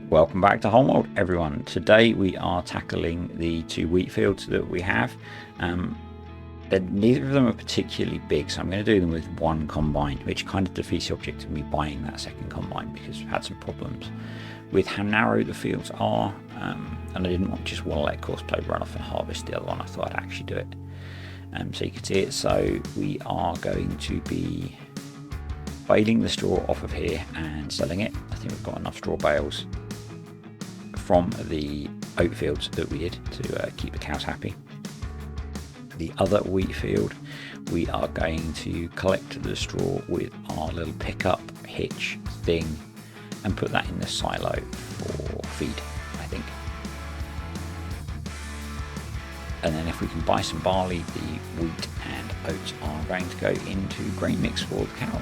Welcome back to Holme Wold, everyone. Today we are tackling the two wheat fields that we have. Neither of them are particularly big, so I'm going to do them with one combine, which kind of defeats the object of me buying that second combine because we've had some problems with how narrow the fields are, and I didn't just want to let courseplay run off and harvest the other one. I thought I'd actually do it. So you can see it. So we are going to be baling the straw off of here and selling it. I think we've got enough straw bales from the oat fields that we did to keep the cows happy. The other wheat field, we are going to collect the straw with our little pickup hitch thing and put that in the silo for feed, I think. And then if we can buy some barley, the wheat and oats are going to go into grain mix for the cow.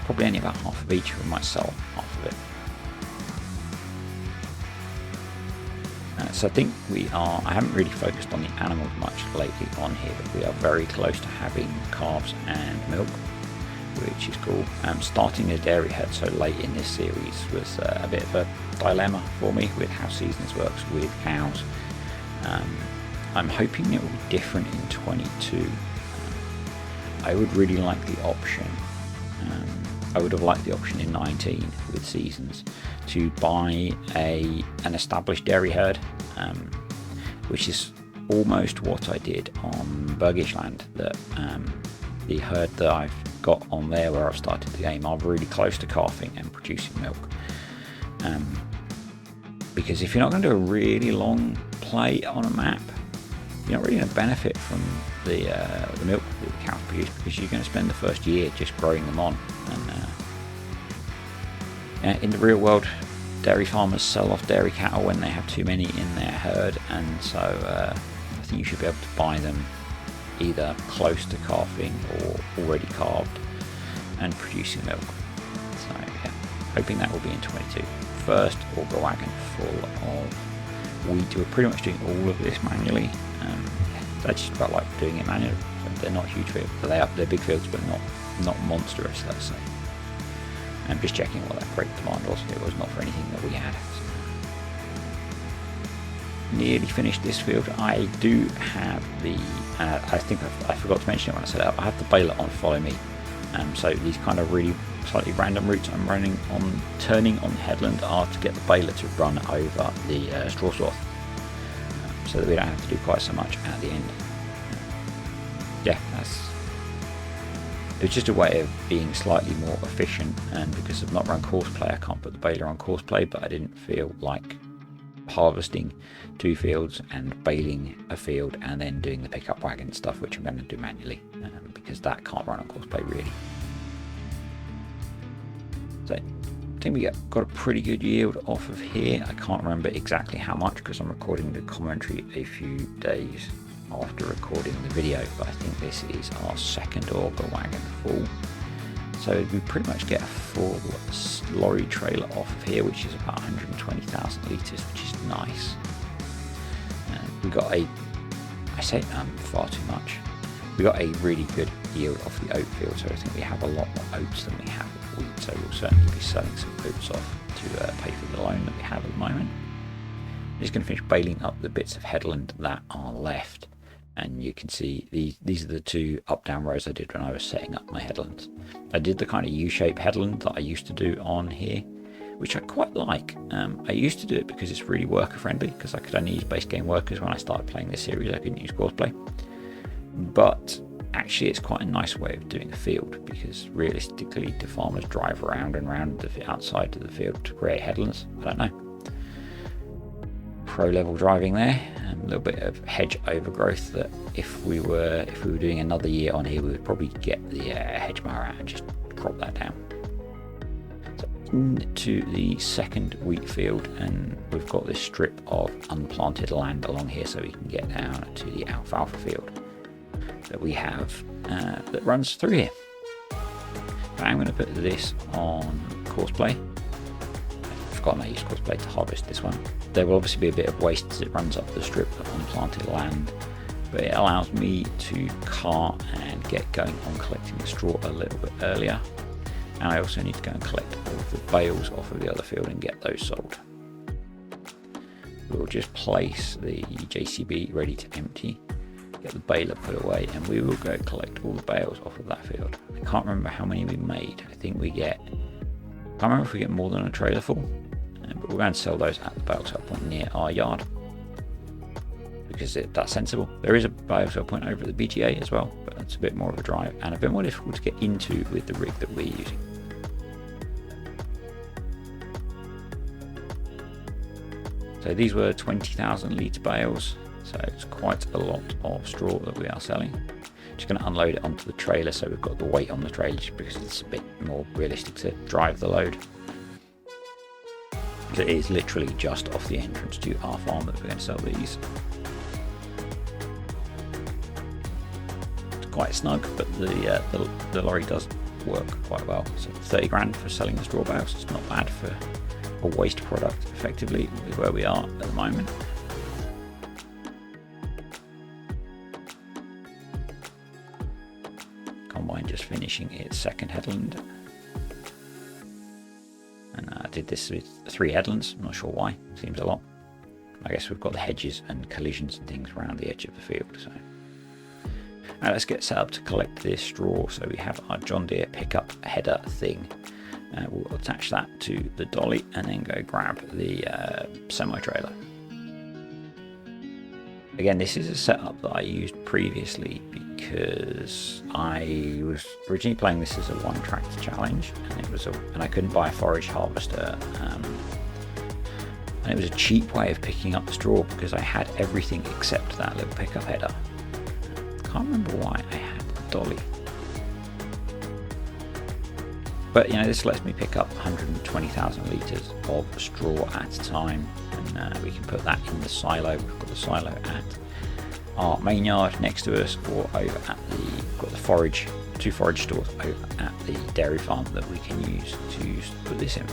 Probably only about half of each. We might sell half of it. So I think I haven't really focused on the animals much lately on here, but we are very close to having calves and milk, which is cool. Starting a dairy herd so late in this series was a bit of a dilemma for me with how seasons works with cows. I'm hoping it will be different in 22. I would really like the option. I would have liked the option in 19 with seasons to buy an established dairy herd, which is almost what I did on Burgish land. That the herd that I've got on there where I've started the game are really close to calving and producing milk. Because if you're not going to do a really long play on a map, you're not really going to benefit from the milk that the cows produce, because you're going to spend the first year just growing them on. And in the real world, dairy farmers sell off dairy cattle when they have too many in their herd, and so I think you should be able to buy them either close to calving or already calved and producing milk. So yeah, hoping that will be in 22. First auger wagon full of wheat. We're pretty much doing all of this manually. I just felt like doing it manually. They're not huge fields. They're big fields, but not monstrous, let's say. I'm just checking what that break command was. It was not for anything that we had. So. Nearly finished this field. I do have the. I think I forgot to mention it when I set it up. I have the baler on follow me. So these kind of really slightly random routes I'm turning on the headland are to get the baler to run over the straw swath, so that we don't have to do quite so much at the end. Yeah, it's just a way of being slightly more efficient, and because I've not run courseplay, I can't put the baler on courseplay, but I didn't feel like harvesting two fields and baling a field and then doing the pickup wagon stuff, which I'm going to do manually, because that can't run on courseplay really. So I think we got a pretty good yield off of here. I can't remember exactly how much because I'm recording the commentary a few days after recording the video, but I think this is our second auger wagon full. So we pretty much get a full lorry trailer off of here, which is about 120,000 litres, which is nice. We got I say far too much. We got a really good yield off the oat field, so I think we have a lot more oats than we have wheat, so we'll certainly be selling some oats off to pay for the loan that we have at the moment. I'm just going to finish baling up the bits of headland that are left. And you can see these are the two up-down rows I did when I was setting up my headlands. I did the kind of U-shaped headland that I used to do on here, which I quite like. I used to do it because it's really worker friendly, because I could only use base game workers when I started playing this series. I couldn't use courseplay. But actually it's quite a nice way of doing a field, because realistically do farmers drive around and around the outside of the field to create headlands? I don't know. Pro level driving there, a little bit of hedge overgrowth that if we were doing another year on here, we would probably get the hedge mower out and just crop that down. So into the second wheat field, and we've got this strip of unplanted land along here, so we can get down to the alfalfa field that we have that runs through here. But I'm going to put this on courseplay. I've forgotten I used courseplay to harvest this one. There will obviously be a bit of waste as it runs up the strip of unplanted land, but it allows me to cart and get going on collecting the straw a little bit earlier. And I also need to go and collect all of the bales off of the other field and get those sold. We'll just place the JCB ready to empty, get the baler put away, and we will go collect all the bales off of that field. I can't remember how many we made. I think we get, I can't remember if we get more than a trailer full, but we're going to sell those at the bale sale point near our yard, because that's sensible. There is a bale sale point over at the BGA as well, but it's a bit more of a drive and a bit more difficult to get into with the rig that we're using. So these were 20,000 litre bales, so it's quite a lot of straw that we are selling. Just going to unload it onto the trailer so we've got the weight on the trailer, just because it's a bit more realistic to drive the load. So it is literally just off the entrance to our farm that we're going to sell these. It's quite snug, but the lorry does work quite well. So 30 grand for selling the straw bales, it's not bad for a waste product, effectively, with where we are at the moment. Combine just finishing its second headland, and I did this with 3 headlands. I'm not sure why, seems a lot. I guess we've got the hedges and collisions and things around the edge of the field. So now let's get set up to collect this straw. So we have our John Deere pickup header thing. We'll attach that to the dolly and then go grab the semi-trailer. Again, this is a setup that I used previously because I was originally playing this as a one tractor challenge, and I couldn't buy a forage harvester, and it was a cheap way of picking up the straw because I had everything except that little pickup header. I can't remember why I had the dolly. But you know, this lets me pick up 120,000 litres of straw at a time, and we can put that in the silo. We've got the silo at our main yard next to us, or over at we've got the 2 forage stores over at the dairy farm that we can use to put this in.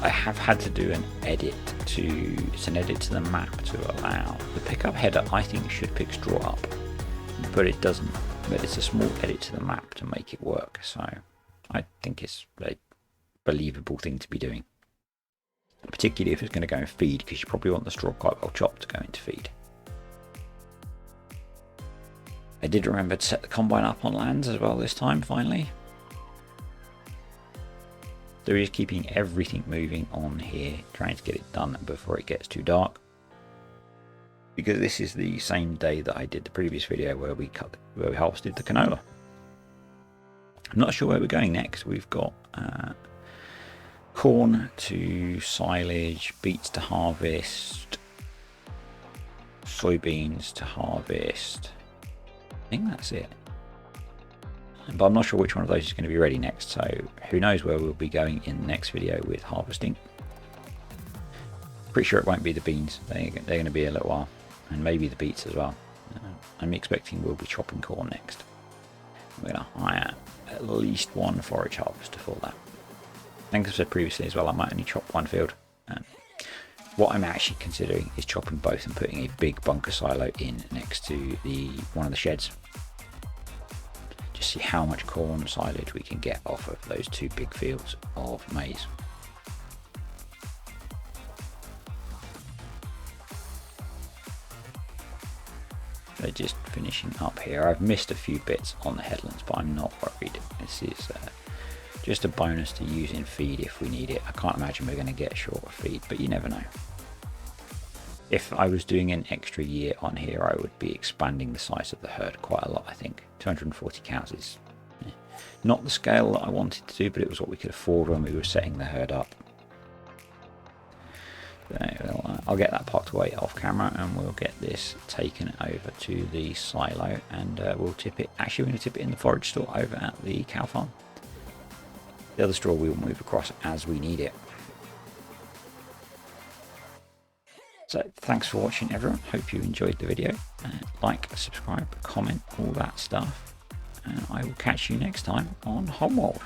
I have had to do an edit to the map to allow the pickup header. I think should pick straw up, but it doesn't. But it's a small edit to the map to make it work, so I think it's a believable thing to be doing, particularly if it's going to go in feed, because you probably want the straw quite well chopped to go into feed. I did remember to set the combine up on lands as well this time, finally. So we're just keeping everything moving on here, trying to get it done before it gets too dark, because this is the same day that I did the previous video where we harvested the canola. I'm not sure where we're going next. We've got corn to silage, beets to harvest, soybeans to harvest. I think that's it. But I'm not sure which one of those is going to be ready next, so who knows where we'll be going in the next video with harvesting. Pretty sure it won't be the beans. They're going to be a little while. And maybe the beets as well. I'm expecting we'll be chopping corn next. We're going to hire at least 1 forage harvester for that. I think I said previously as well, I might only chop 1 field. What I'm actually considering is chopping both and putting a big bunker silo in next to one of the sheds. Just see how much corn silage we can get off of those 2 big fields of maize. They're just finishing up here. I've missed a few bits on the headlands, but I'm not worried. This is just a bonus to use in feed if we need it. I can't imagine we're going to get short of feed, but you never know. If I was doing an extra year on here, I would be expanding the size of the herd quite a lot, I think. 240 cows is not the scale that I wanted to do, but it was what we could afford when we were setting the herd up. I'll get that packed away off camera, and we'll get this taken over to the silo, and we'll tip it. Actually, we're going to tip it in the forage store over at the cow farm. The other straw we will move across as we need it. So thanks for watching, everyone. Hope you enjoyed the video. Like, subscribe, comment, all that stuff, and I will catch you next time on Holme Wold.